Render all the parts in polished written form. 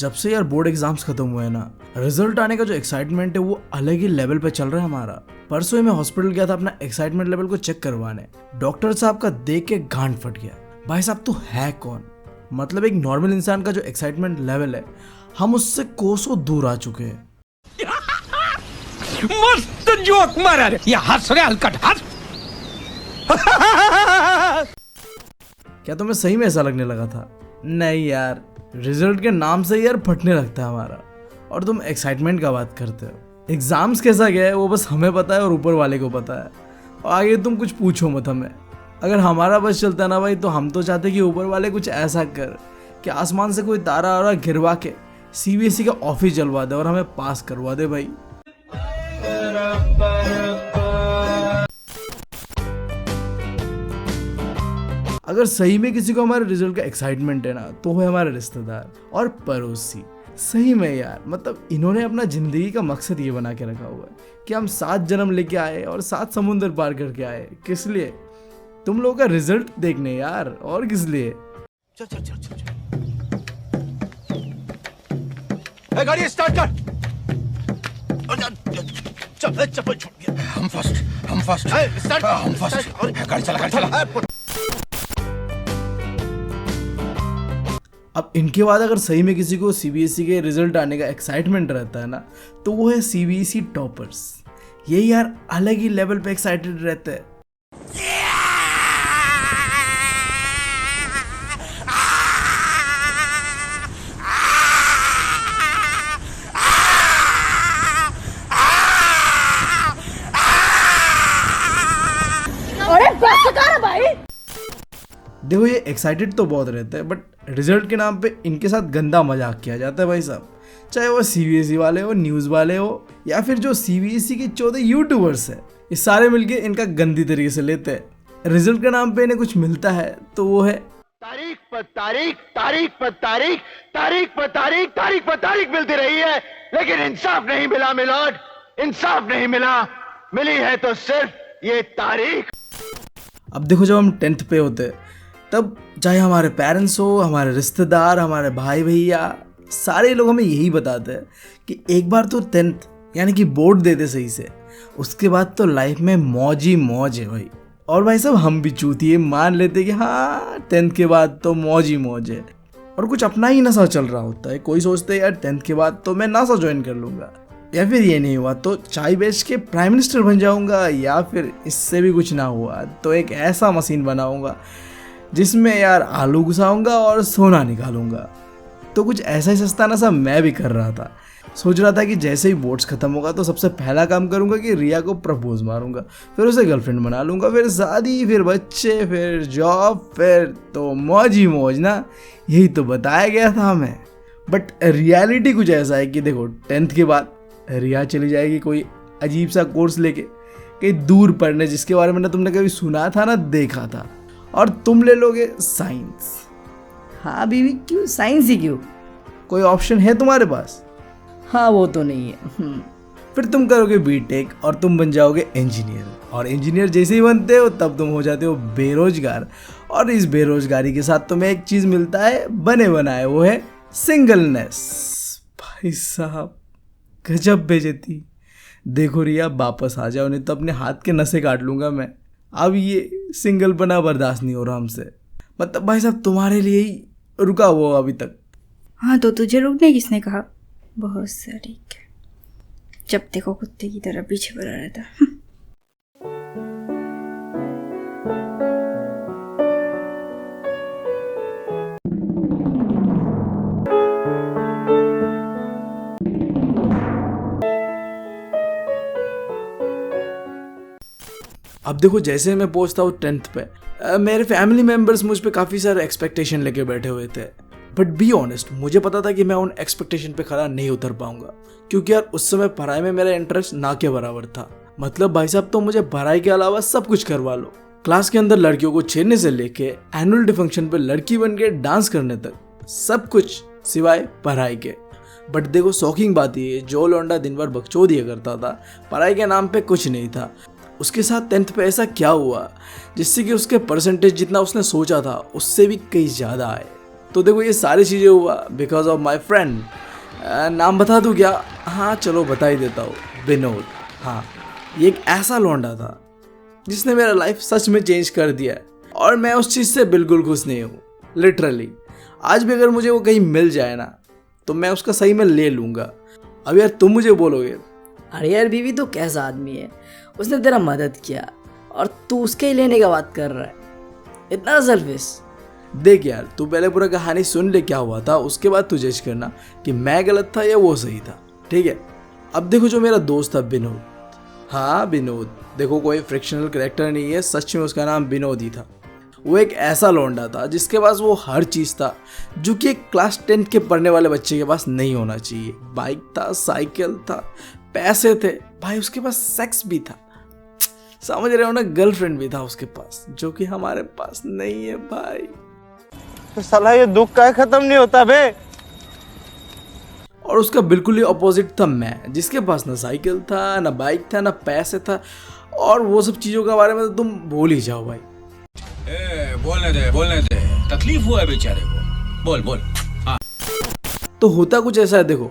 जब से यार बोर्ड एग्जाम्स खत्म हुए हैं ना, रिजल्ट आने का जो एक्साइटमेंट है वो अलग ही लेवल पे चल रहा है हमारा। परसों ही मैं हॉस्पिटल गया था अपना एक्साइटमेंट लेवल को चेक करवाने। डॉक्टर साहब का देख के गांड फट गया। भाई साहब तू है कौन? मतलब एक नॉर्मल इंसान का जो एक्साइटमेंट लेवल है, हम उससे कोसों दूर आ चुके हैं। मस्त जोक मारा रे, ये हंस रे हलकट हंस। क्या तुम्हें सही में ऐसा लगने लगा था? नहीं यार, रिजल्ट के नाम से यार फटने लगता है हमारा, और तुम एक्साइटमेंट का बात करते हो। एग्जाम्स कैसा गया है वो बस हमें पता है और ऊपर वाले को पता है, और आगे तुम कुछ पूछो मत हमें। अगर हमारा बस चलता ना भाई, तो हम तो चाहते कि ऊपर वाले कुछ ऐसा कर कि आसमान से कोई तारा वारा गिरवा के सीबीएसई का ऑफिस जलवा दे और हमें पास करवा दे भाई। अगर सही में किसी को हमारे रिजल्ट का एक्साइटमेंट है ना, तो है हमारे रिश्तेदार और पड़ोसी। सही में यार, मतलब इन्होंने अपना जिंदगी का मकसद ये बना के रखा हुआ है कि हम 7 जन्म लेके आए और 7 समुंदर पार करके आए। किस लिए? तुम लोगों का रिजल्ट देखने यार, और किस लिए? चल चल चल चल चल, गाड़ी स्टार्ट कर। चल चप्पल छूट गया। हम फर्स्ट स्टार्ट, हम फर्स्ट। गाड़ी चला, गाड़ी चला। अब इनके बाद अगर सही में किसी को सीबीएसई के रिजल्ट आने का एक्साइटमेंट रहता है ना, तो वो है सीबीएसई टॉपर्स। ये यार अलग ही लेवल पे एक्साइटेड रहते हैं। अरे बस कर भाई। देखो ये एक्साइटेड तो बहुत रहते हैं, बट रिजल्ट के नाम पे इनके साथ गंदा मजाक किया जाता है भाई साहब। चाहे वो सीबीएसई वाले हो, न्यूज़ वाले हो, या फिर जो सीबीएसई के 14 यूट्यूबर्स हैं, ये सारे मिलके इनका गंदी तरीके से लेते हैं। रिजल्ट के नाम पे इन्हें कुछ मिलता है तो वो है तारीख पर तारीख, तारीख पर तारीख, तारीख पर तारीख, तारीख पर तारीख मिलती रही है, लेकिन इंसाफ नहीं मिला मिलोड, इंसाफ नहीं मिला। मिली है तो सिर्फ ये तारीख। अब देखो, जब हम 10th पे होते तब चाहे हमारे पेरेंट्स हो, हमारे रिश्तेदार, हमारे भाई भैया, सारे लोग हमें यही बताते हैं कि एक बार तो 10th यानी कि बोर्ड दे दे सही से, उसके बाद तो लाइफ में मौज ही मौज है भाई। और भाई साहब हम भी चूतिए मान लेते कि हाँ 10th के बाद तो मौज ही मौज है, और कुछ अपना ही नशा चल रहा होता है। कोई सोचते है यार 10th के बाद तो मैं नासा ज्वाइन कर लूँगा, या फिर ये नहीं हुआ तो चाय बेच के प्राइम मिनिस्टर बन जाऊँगा, या फिर इससे भी कुछ ना हुआ तो एक ऐसा मशीन बनाऊँगा जिसमें यार आलू घुसाऊंगा और सोना निकालूंगा। तो कुछ ऐसा ही सस्ता नशा मैं भी कर रहा था। सोच रहा था कि जैसे ही बोर्ड्स खत्म होगा तो सबसे पहला काम करूंगा कि रिया को प्रपोज मारूंगा, फिर उसे गर्लफ्रेंड बना लूंगा, फिर शादी, फिर बच्चे, फिर जॉब, फिर तो मौज ही मौज ना। यही तो बताया गया था हमें। बट रियलिटी कुछ ऐसा है कि देखो 10th के बाद रिया चली जाएगी कोई अजीब सा कोर्स लेके कहीं दूर पढ़ने, जिसके बारे में ना तुमने कभी सुना था ना देखा था, और तुम ले लोगे साइंस। हाँ बीवी, क्यों साइंस ही क्यों? कोई ऑप्शन है तुम्हारे पास? हाँ वो तो नहीं है। फिर तुम करोगे बीटेक और तुम बन जाओगे इंजीनियर, और इंजीनियर जैसे ही बनते हो तब तुम हो जाते हो बेरोजगार, और इस बेरोजगारी के साथ तुम्हें एक चीज मिलता है बने बनाए, वो है सिंगलनेस। भाई साहब गजब बेइज्जती। देखो रिया वापस आ जाओ, नहीं तो अपने हाथ के नसें काट लूंगा मैं। अब ये सिंगल बना बर्दाश्त नहीं हो रहा हमसे। मतलब भाई साहब तुम्हारे लिए ही रुका वो अभी तक। हाँ तो तुझे रुकने किसने कहा? बहुत सारी, जब देखो कुत्ते की तरह पीछे पड़ा रहता। अब देखो जैसे मैं पहुंचता हूँ 10th पे, मेरे फैमिली मेम्बर्स मुझ पे काफ़ी सारे एक्सपेक्टेशन लेके बैठे हुए थे। बट बी ऑनेस्ट, मुझे पता था कि मैं उन एक्सपेक्टेशन पे खरा नहीं उतर पाऊंगा, क्योंकि यार उस समय पढ़ाई में मेरा इंटरेस्ट ना के बराबर था। मतलब भाई साहब तो मुझे पढ़ाई के अलावा सब कुछ करवा लो। क्लास के अंदर लड़कियों को छेड़ने से लेके एनुअल डे फंक्शन पे लड़की बन के डांस करने तक, सब कुछ सिवाय पढ़ाई के। बट देखो शॉकिंग बात ये, जो लौंडा दिन भर बकचोदी करता था, पढ़ाई के नाम पे कुछ नहीं था, उसके साथ 10th पे ऐसा क्या हुआ जिससे कि उसके परसेंटेज जितना उसने सोचा था उससे भी कई ज़्यादा आए। तो देखो ये सारी चीज़ें हुआ बिकॉज ऑफ माई फ्रेंड। नाम बता दूँ क्या? हाँ चलो बता ही देता हूँ, विनोद। हाँ, ये एक ऐसा लौंडा था जिसने मेरा लाइफ सच में चेंज कर दिया है और मैं उस चीज़ से बिल्कुल खुश नहीं हूँ। लिटरली आज भी अगर मुझे वो कहीं मिल जाए ना तो मैं उसका सही में ले लूँगा। अब यार तुम मुझे बोलोगे, अरे यार बीवी तो कैसा आदमी है, उसने तेरा मदद किया और तू उसके ही लेने का बात कर रहा है, इतना सेल्फिश। देख यार तू पहले पूरा कहानी सुन ले क्या हुआ था, उसके बाद तू जज करना कि मैं गलत था या वो सही था, ठीक है? अब देखो जो मेरा दोस्त था विनोद, हाँ विनोद, देखो कोई फ्रिक्शनल कैरेक्टर नहीं है, सच में उसका नाम विनोद ही था। वो एक ऐसा लौंडा था जिसके पास वो हर चीज़ था जो कि एक क्लास 10 के पढ़ने वाले बच्चे के पास नहीं होना चाहिए। बाइक था, साइकिल था, पैसे थे, भाई उसके पास सेक्स भी था, समझ रहे हो ना, गर्लफ्रेंड भी था उसके पास, जो कि हमारे पास नहीं है भाई। तो साला ये दुख का खत्म नहीं होता बे। और उसका बिल्कुल ही अपोजिट था मैं, जिसके पास ना साइकिल था, ना बाइक था, ना पैसे था, और वो सब चीज़ों के बारे में तो तुम भूल ही जाओ भाई। बोलने दे, तकलीफ हुआ है बेचारे को, बोल बोल। हाँ तो होता कुछ ऐसा है, देखो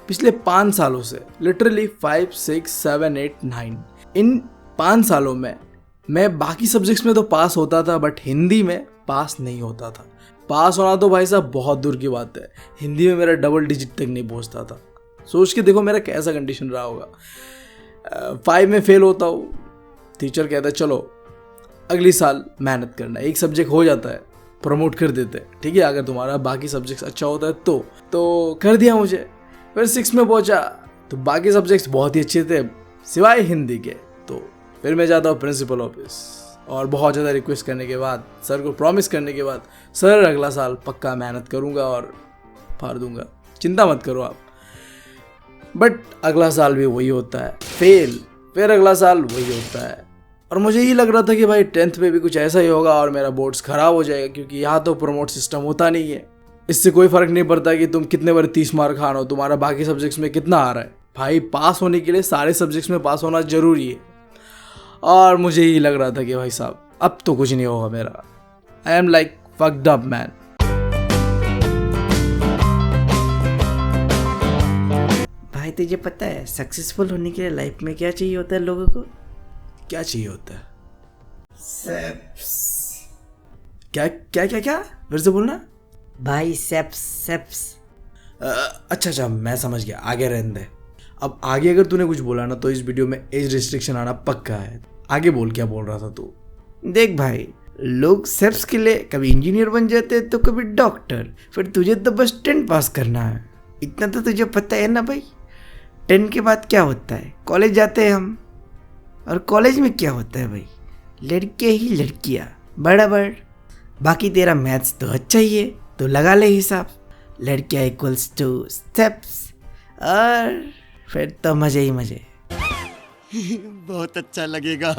पिछले 5 सालों से लिटरली 5, 6, 7, 8, 9 इन 5 सालों में मैं बाकी सब्जेक्ट्स में तो पास होता था बट हिंदी में पास नहीं होता था। पास होना तो भाई साहब बहुत दूर की बात है, हिंदी में मेरा डबल डिजिट तक नहीं पहुंचता था। सोच के देखो मेरा कैसा कंडीशन रहा होगा। 5 में फेल होता हूँ, टीचर कहता है चलो अगली साल मेहनत करना, एक सब्जेक्ट हो जाता है प्रमोट कर देते हैं, ठीक है, अगर तुम्हारा बाकी सब्जेक्ट्स अच्छा होता है तो कर दिया मुझे। फिर 6 में पहुंचा तो बाकी सब्जेक्ट्स बहुत ही अच्छे थे सिवाय हिंदी के। तो फिर मैं जाता हूँ प्रिंसिपल ऑफिस और बहुत ज़्यादा रिक्वेस्ट करने के बाद, सर को प्रॉमिस करने के बाद, सर अगला साल पक्का मेहनत करूँगा और फाड़ दूंगा, चिंता मत करो आप। बट अगला साल भी वही होता है, फेल। फिर अगला साल वही होता है और मुझे ये लग रहा था कि भाई 10th में भी कुछ ऐसा ही होगा और मेरा बोर्ड्स ख़राब हो जाएगा, क्योंकि यहाँ तो प्रमोट सिस्टम होता नहीं है। इससे कोई फ़र्क नहीं पड़ता कि तुम कितने बार 30 मार्क खानो, तुम्हारा बाकी सब्जेक्ट्स में कितना आ रहा है। भाई पास होने के लिए सारे सब्जेक्ट्स में पास होना ज़रूरी है। और मुझे ये लग रहा था कि भाई साहब अब तो कुछ नहीं होगा मेरा। I am like fucked up man. भाई तुझे पता है सक्सेसफुल होने के लिए लाइफ में क्या चाहिए होता है लोगों को? क्या चाहिए होता है? क्या क्या क्या क्या फिर से बोलना भाई सेप्स। अच्छा मैं समझ गया, आगे रहने दे। अब आगे अगर तूने कुछ बोला ना तो इस वीडियो में एज रिस्ट्रिक्शन आना पक्का है। आगे बोल, क्या बोल रहा था तू? देख भाई, लोग सेप्स के लिए कभी इंजीनियर बन जाते हैं तो कभी डॉक्टर, फिर तुझे तो बस 10 पास करना है, इतना तो तुझे पता है ना भाई। 10 के बाद क्या होता है? कॉलेज जाते हैं हम, और कॉलेज में क्या होता है भाई? लड़के ही लड़कियाँ बराबर। बाकी तेरा मैथ्स तो अच्छा ही है तो लगा ले हिसाब, लड़कियाँ इक्वल्स टू स्टेप्स, और फिर तो मज़े ही मज़े। बहुत अच्छा लगेगा।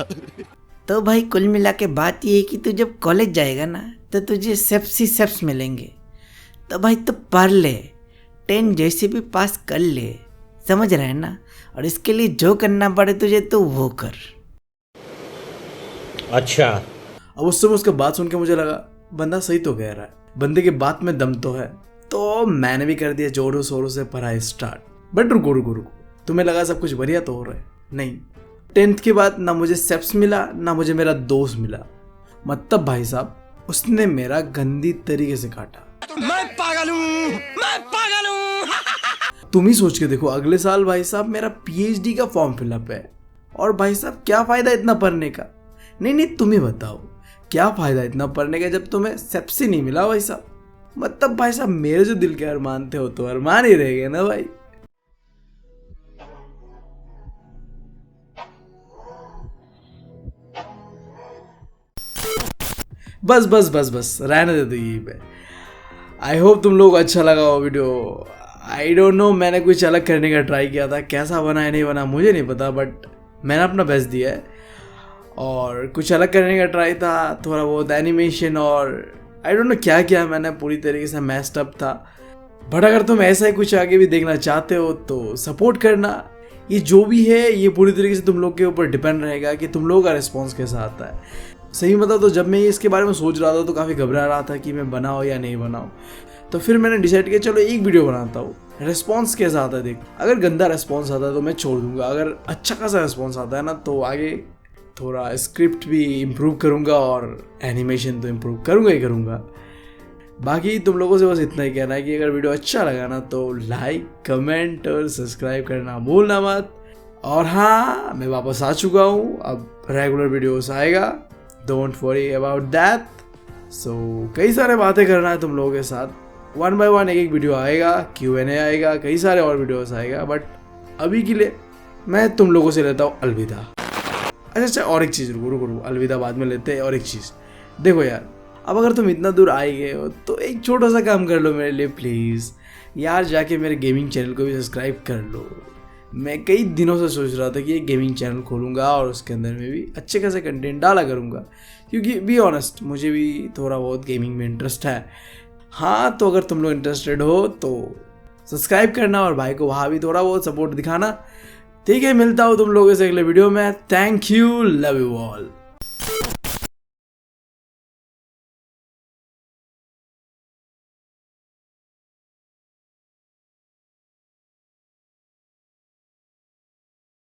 तो भाई कुल मिला के बात ये है कि तू जब कॉलेज जाएगा ना तो तुझे सेप्स ही सेप्स मिलेंगे। तो भाई तो पढ़ ले, 10 जैसे भी पास कर ले, समझ रहे हैं ना? और इसके लिए जो करना पड़े तुझे तो वो कर। अच्छा, अब उस समय उसका बात सुन के मुझे लगा बंदा सही तो कह रहा है, बंदे के बात में दम तो है। तो मैंने भी कर दिया जोरों शोरों से पढ़ाई स्टार्ट। बट रुको, तुम्हें लगा सब कुछ बढ़िया तो हो रहा है? नहीं, 10th के बाद ना मुझे सेप्स मिला ना मुझे मेरा दोस्त मिला। मतलब भाई साहब उसने मेरा गंदी तरीके से काटा। मैं पागल हूँ। तुम ही सोच के देखो, अगले साल भाई साहब मेरा PhD का फॉर्म फिलअप है और भाई साहब क्या फ़ायदा इतना पढ़ने का? नहीं तुम ही बताओ, क्या फ़ायदा इतना पढ़ने का जब तुम्हें सेप्स ही नहीं मिला भाई साहब? मतलब भाई साहब मेरे जो दिल के अरमान थे वो तो अरमान ही रह गए ना भाई। बस रहने दे दो यही पे। आई होप तुम लोग अच्छा लगा वो वीडियो। आई डोंट नो, मैंने कुछ अलग करने का ट्राई किया था, कैसा बना है नहीं बना मुझे नहीं पता, बट मैंने अपना बेस्ट दिया है। और कुछ अलग करने का ट्राई था, थोड़ा बहुत एनिमेशन और आई डोंट नो क्या किया मैंने, पूरी तरीके से मैस्ड अप था। बट अगर तुम ऐसा ही कुछ आगे भी देखना चाहते हो तो सपोर्ट करना। ये जो भी है ये पूरी तरीके से तुम लोग के ऊपर डिपेंड रहेगा कि तुम लोग का रिस्पॉन्स कैसा आता है। सही मतलब तो जब मैं इसके बारे में सोच रहा था तो काफ़ी घबरा रहा था कि मैं बनाऊँ या नहीं बनाऊँ। तो फिर मैंने डिसाइड किया चलो एक वीडियो बनाता हूँ, रिस्पॉन्स कैसा आता है देख। अगर गंदा रिस्पॉन्स आता है तो मैं छोड़ दूंगा, अगर अच्छा खासा रिस्पॉन्स आता है ना तो आगे थोड़ा स्क्रिप्ट भी इम्प्रूव करूँगा और एनिमेशन तो इम्प्रूव करूँगा ही करूँगा। बाकी तुम लोगों से बस इतना ही कहना है कि अगर वीडियो अच्छा लगा ना तो लाइक, कमेंट और सब्सक्राइब करना भूलना मत। और हाँ, मैं वापस आ चुका हूँ, अब रेगुलर वीडियोस आएगा, डोंट वरी अबाउट दैट। सो कई सारे बातें करना है तुम लोगों के साथ, 1 by 1 एक वीडियो आएगा, Q&A आएगा, कई सारे और वीडियोस आएगा। बट अभी के लिए मैं तुम लोगों से लेता हूँ अलविदा। अच्छा, और एक चीज़, रुको, अलविदा बाद में लेते हैं। और एक चीज़ देखो यार, अब अगर तुम इतना दूर आए गए हो तो एक छोटा सा काम कर लो मेरे लिए प्लीज़ यार, जाके मेरे गेमिंग चैनल को भी सब्सक्राइब कर लो। मैं कई दिनों से सोच रहा था कि एक गेमिंग चैनल खोलूँगा और उसके अंदर में भी अच्छे खासे कंटेंट डाला करूँगा, क्योंकि बी ऑनेस्ट मुझे भी थोड़ा बहुत गेमिंग में इंटरेस्ट है। हाँ, तो अगर तुम लोग इंटरेस्टेड हो तो सब्सक्राइब करना और भाई को वहाँ भी थोड़ा बहुत सपोर्ट दिखाना। ठीक है, मिलता हूँ तुम लोगों से अगले वीडियो में। Thank you, love you all.